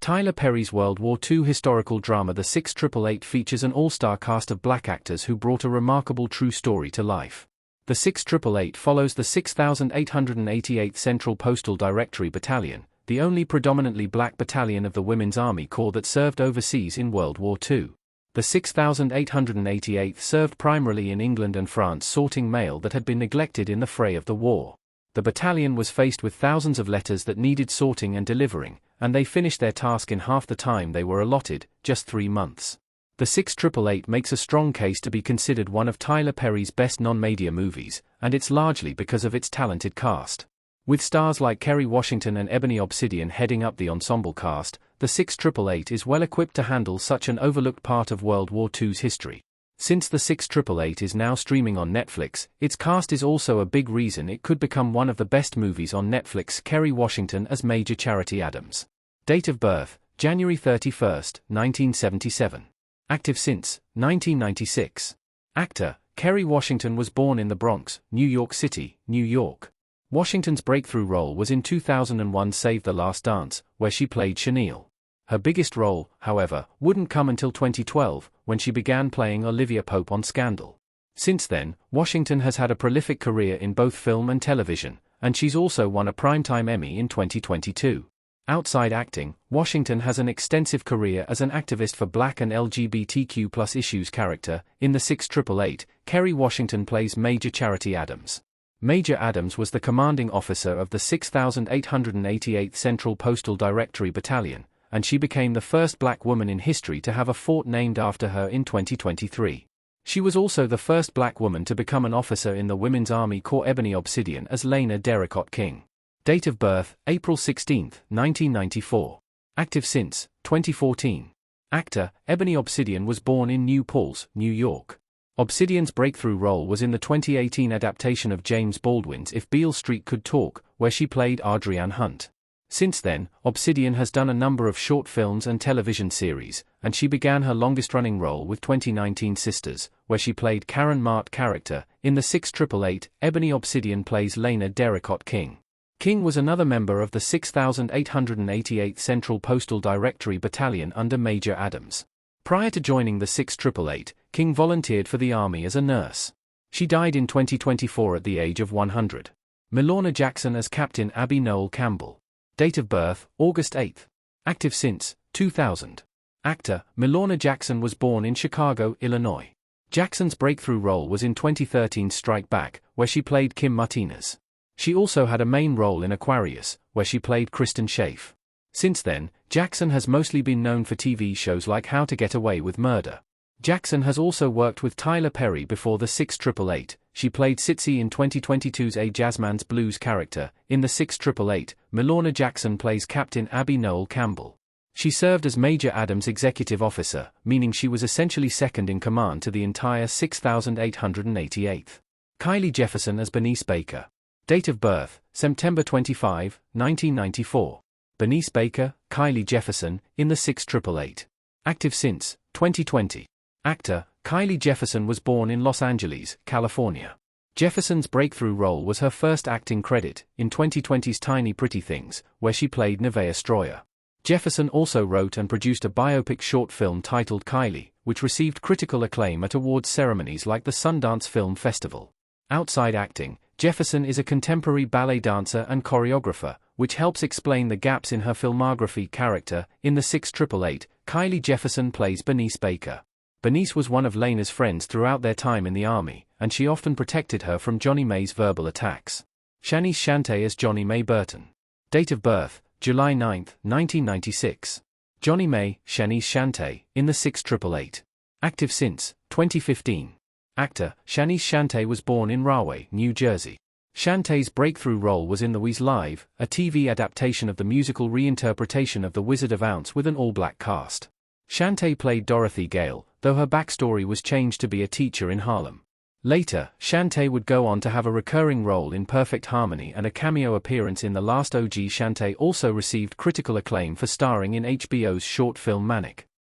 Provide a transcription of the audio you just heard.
Tyler Perry's World War II historical drama The 6888 features an all-star cast of black actors who brought a remarkable true story to life. The 6888 follows the 6888th Central Postal Directory Battalion, the only predominantly black battalion of the Women's Army Corps that served overseas in World War II. The 6888th served primarily in England and France, sorting mail that had been neglected in the fray of the war. The battalion was faced with thousands of letters that needed sorting and delivering, and they finished their task in half the time they were allotted, just 3 months. The 6888 makes a strong case to be considered one of Tyler Perry's best non-media movies, and it's largely because of its talented cast. With stars like Kerry Washington and Ebony Obsidian heading up the ensemble cast, the 6888 is well equipped to handle such an overlooked part of World War II's history. Since the 6888 is now streaming on Netflix, its cast is also a big reason it could become one of the best movies on Netflix. Kerry Washington as Major Charity Adams. Date of birth, January 31, 1977. Active since 1996. Actor, Kerry Washington was born in the Bronx, New York City, New York. Washington's breakthrough role was in 2001's Save the Last Dance, where she played Chenille. Her biggest role, however, wouldn't come until 2012, when she began playing Olivia Pope on Scandal. Since then, Washington has had a prolific career in both film and television, and she's also won a Primetime Emmy in 2022. Outside acting, Washington has an extensive career as an activist for Black and LGBTQ+ issues. Character, in the 6888, Kerry Washington plays Major Charity Adams. Major Adams was the commanding officer of the 6888th Central Postal Directory Battalion, and she became the first black woman in history to have a fort named after her in 2023. She was also the first black woman to become an officer in the Women's Army Corps. Ebony Obsidian as Lena Derricott King. Date of birth, April 16, 1994. Active since 2014. Actor, Ebony Obsidian was born in New Paltz, New York. Obsidian's breakthrough role was in the 2018 adaptation of James Baldwin's If Beale Street Could Talk, where she played Adrienne Hunt. Since then, Obsidian has done a number of short films and television series, and she began her longest-running role with 2019 Sisters, where she played Karen Mart. Character, in the 6888, Ebony Obsidian plays Lena Derricott King. King was another member of the 6888th Central Postal Directory Battalion under Major Adams. Prior to joining the 6888, King volunteered for the Army as a nurse. She died in 2024 at the age of 100. Milorna Jackson as Captain Abby Noel Campbell. Date of birth, August 8. Active since 2000. Actor, Milorna Jackson was born in Chicago, Illinois. Jackson's breakthrough role was in 2013's Strike Back, where she played Kim Martinez. She also had a main role in Aquarius, where she played Kristen Schaaf. Since then, Jackson has mostly been known for TV shows like How to Get Away with Murder. Jackson has also worked with Tyler Perry before the 6888. She played Sitsi in 2022's A Jazzman's Blues. Character, in the 6888, Milorna Jackson plays Captain Abby Noel Campbell. She served as Major Adams' executive officer, meaning she was essentially second in command to the entire 6888th. Kylie Jefferson as Bernice Baker. Date of birth, September 25, 1994. Bernice Baker, Kylie Jefferson, in the 6888. Active since 2020. Actor, Kylie Jefferson was born in Los Angeles, California. Jefferson's breakthrough role was her first acting credit, in 2020's Tiny Pretty Things, where she played Nevaeh Stroyer. Jefferson also wrote and produced a biopic short film titled Kylie, which received critical acclaim at awards ceremonies like the Sundance Film Festival. Outside acting, Jefferson is a contemporary ballet dancer and choreographer, which helps explain the gaps in her filmography. Character, in the 6888, Kylie Jefferson plays Bernice Baker. Bernice was one of Lena's friends throughout their time in the Army, and she often protected her from Johnny May's verbal attacks. Shanice Shante as Johnny May Burton. Date of birth, July 9, 1996. Johnny May, Shanice Shante, in the 6888. Active since 2015. Actor, Shanice Shante was born in Rahway, New Jersey. Shantae's breakthrough role was in The Wiz Live, a TV adaptation of the musical reinterpretation of The Wizard of Oz with an all-black cast. Shantae played Dorothy Gale, though her backstory was changed to be a teacher in Harlem. Later, Shantae would go on to have a recurring role in Perfect Harmony and a cameo appearance in The Last OG. Shantae also received critical acclaim for starring in HBO's short film Manic.